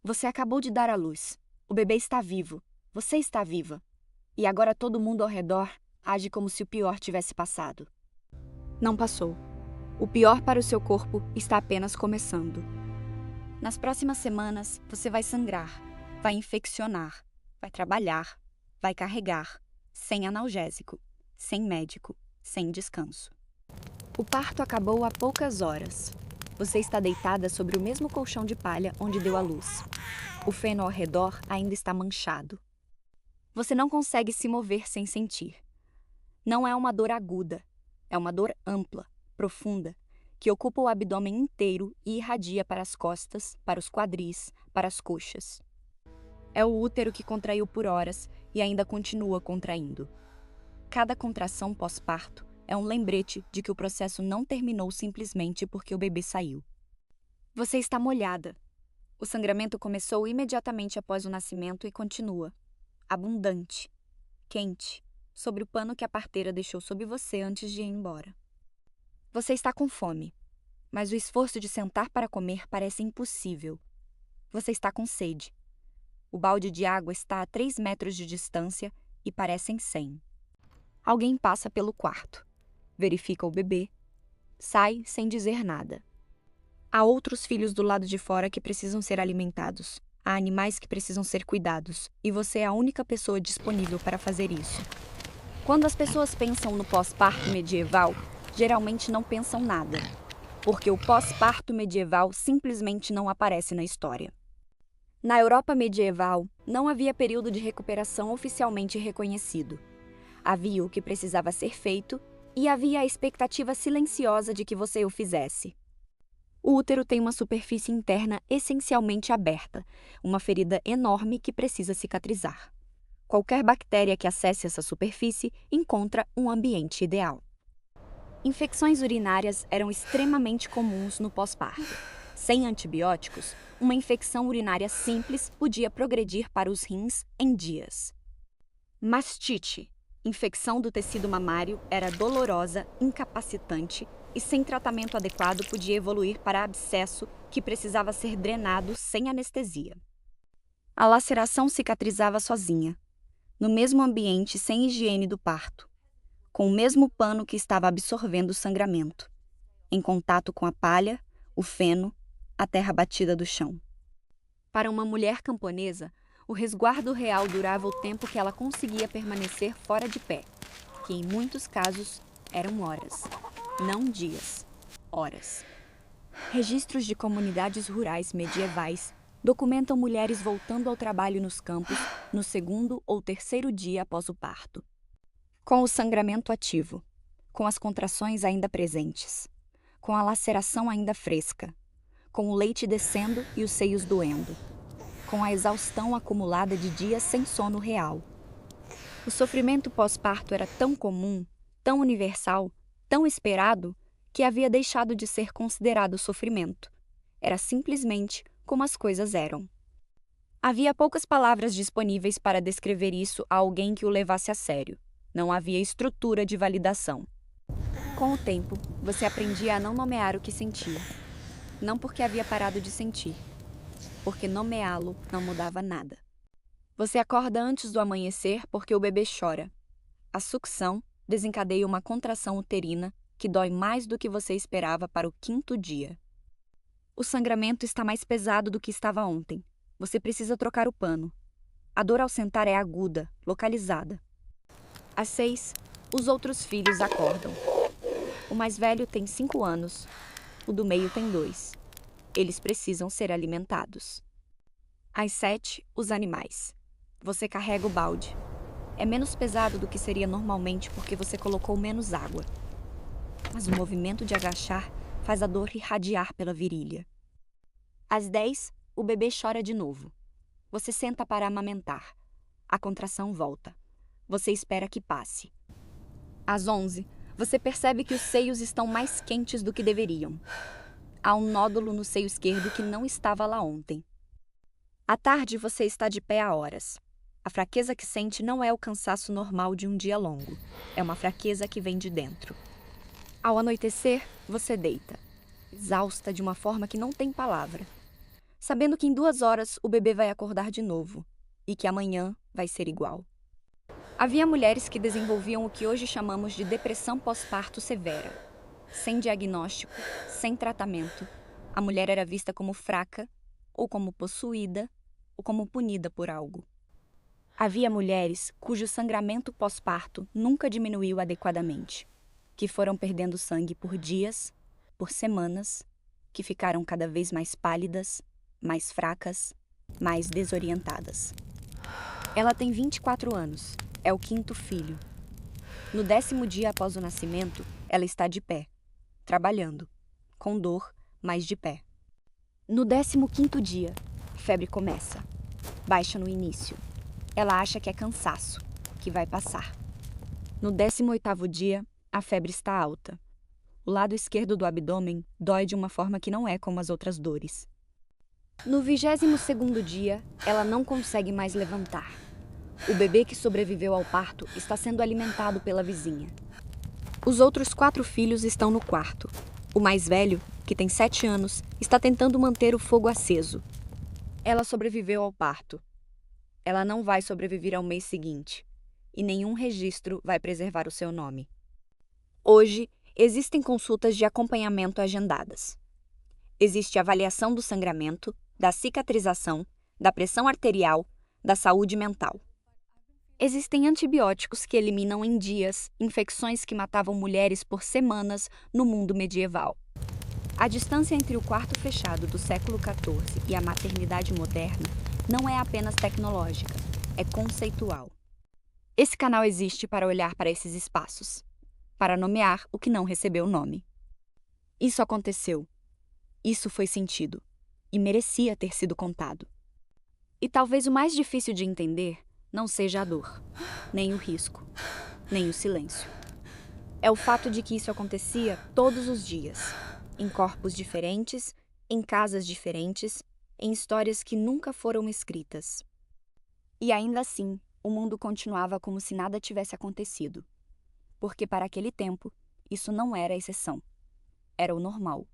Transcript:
Você acabou de dar à luz. O bebê está vivo. Você está viva. E agora todo mundo ao redor age como se o pior tivesse passado. Não passou. O pior para o seu corpo está apenas começando. Nas próximas semanas, você vai sangrar, vai infeccionar, vai trabalhar, vai carregar, sem analgésico, sem médico, sem descanso. O parto acabou há poucas horas. Você está deitada sobre o mesmo colchão de palha onde deu à luz. O feno ao redor ainda está manchado. Você não consegue se mover sem sentir. Não é uma dor aguda, é uma dor ampla, profunda, que ocupa o abdômen inteiro e irradia para as costas, para os quadris, para as coxas. É o útero que contraiu por horas e ainda continua contraindo. Cada contração pós-parto é um lembrete de que o processo não terminou simplesmente porque o bebê saiu. Você está molhada. O sangramento começou imediatamente após o nascimento e continua. Abundante, quente, sobre o pano que a parteira deixou sob você antes de ir embora. Você está com fome, mas o esforço de sentar para comer parece impossível. Você está com sede. O balde de água está a 3 metros de distância e parecem 100. Alguém passa pelo quarto, verifica o bebê, sai sem dizer nada. Há outros filhos do lado de fora que precisam ser alimentados. Há animais que precisam ser cuidados, e você é a única pessoa disponível para fazer isso. Quando as pessoas pensam no pós-parto medieval, geralmente não pensam nada, porque o pós-parto medieval simplesmente não aparece na história. Na Europa medieval, não havia período de recuperação oficialmente reconhecido. Havia o que precisava ser feito e havia a expectativa silenciosa de que você o fizesse. O útero tem uma superfície interna essencialmente aberta, uma ferida enorme que precisa cicatrizar. Qualquer bactéria que acesse essa superfície encontra um ambiente ideal. Infecções urinárias eram extremamente comuns no pós-parto. Sem antibióticos, uma infecção urinária simples podia progredir para os rins em dias. Mastite, infecção do tecido mamário, era dolorosa, incapacitante e sem tratamento adequado podia evoluir para abscesso que precisava ser drenado sem anestesia. A laceração cicatrizava sozinha, no mesmo ambiente sem higiene do parto, com o mesmo pano que estava absorvendo o sangramento, em contato com a palha, o feno, a terra batida do chão. Para uma mulher camponesa, o resguardo real durava o tempo que ela conseguia permanecer fora de pé, que em muitos casos eram horas, não dias, horas. Registros de comunidades rurais medievais documentam mulheres voltando ao trabalho nos campos no 2º ou 3º dia após o parto. Com o sangramento ativo, com as contrações ainda presentes, com a laceração ainda fresca, com o leite descendo e os seios doendo, com a exaustão acumulada de dias sem sono real. O sofrimento pós-parto era tão comum, tão universal, tão esperado, que havia deixado de ser considerado sofrimento. Era simplesmente como as coisas eram. Havia poucas palavras disponíveis para descrever isso a alguém que o levasse a sério. Não havia estrutura de validação. Com o tempo, você aprendia a não nomear o que sentia. Não porque havia parado de sentir, porque nomeá-lo não mudava nada. Você acorda antes do amanhecer porque o bebê chora. A sucção desencadeia uma contração uterina que dói mais do que você esperava para o 5º dia. O sangramento está mais pesado do que estava ontem. Você precisa trocar o pano. A dor ao sentar é aguda, localizada. Às 6, os outros filhos acordam. O mais velho tem 5 anos, o do meio tem 2. Eles precisam ser alimentados. Às 7, os animais. Você carrega o balde. É menos pesado do que seria normalmente porque você colocou menos água. Mas o movimento de agachar faz a dor irradiar pela virilha. Às 10, o bebê chora de novo. Você senta para amamentar. A contração volta. Você espera que passe. Às 11, você percebe que os seios estão mais quentes do que deveriam. Há um nódulo no seio esquerdo que não estava lá ontem. À tarde, você está de pé há horas. A fraqueza que sente não é o cansaço normal de um dia longo. É uma fraqueza que vem de dentro. Ao anoitecer, você deita, exausta de uma forma que não tem palavra. sabendo que em 2 horas o bebê vai acordar de novo e que amanhã vai ser igual. Havia mulheres que desenvolviam o que hoje chamamos de depressão pós-parto severa. Sem diagnóstico, sem tratamento, a mulher era vista como fraca, ou como possuída, ou como punida por algo. Havia mulheres cujo sangramento pós-parto nunca diminuiu adequadamente, que foram perdendo sangue por dias, por semanas, que ficaram cada vez mais pálidas, mais fracas, mais desorientadas. Ela tem 24 anos, é o 5º filho. No 10º dia após o nascimento, ela está de pé, trabalhando, com dor, mas de pé. No 15º dia, a febre começa. Baixa no início. Ela acha que é cansaço, que vai passar. No 18º dia, a febre está alta. O lado esquerdo do abdômen dói de uma forma que não é como as outras dores. No 22º dia, ela não consegue mais levantar. O bebê que sobreviveu ao parto está sendo alimentado pela vizinha. Os outros 4 filhos estão no quarto. O mais velho, que tem 7 anos, está tentando manter o fogo aceso. Ela sobreviveu ao parto. Ela não vai sobreviver ao mês seguinte, e nenhum registro vai preservar o seu nome. Hoje, existem consultas de acompanhamento agendadas. Existe avaliação do sangramento, da cicatrização, da pressão arterial, da saúde mental. Existem antibióticos que eliminam em dias infecções que matavam mulheres por semanas no mundo medieval. A distância entre o quarto fechado do século XIV e a maternidade moderna não é apenas tecnológica, é conceitual. Esse canal existe para olhar para esses espaços, para nomear o que não recebeu nome. Isso aconteceu. Isso foi sentido. E merecia ter sido contado. E talvez o mais difícil de entender não seja a dor, nem o risco, nem o silêncio. É o fato de que isso acontecia todos os dias, em corpos diferentes, em casas diferentes, em histórias que nunca foram escritas. E ainda assim, o mundo continuava como se nada tivesse acontecido. Porque para aquele tempo, isso não era a exceção. Era o normal.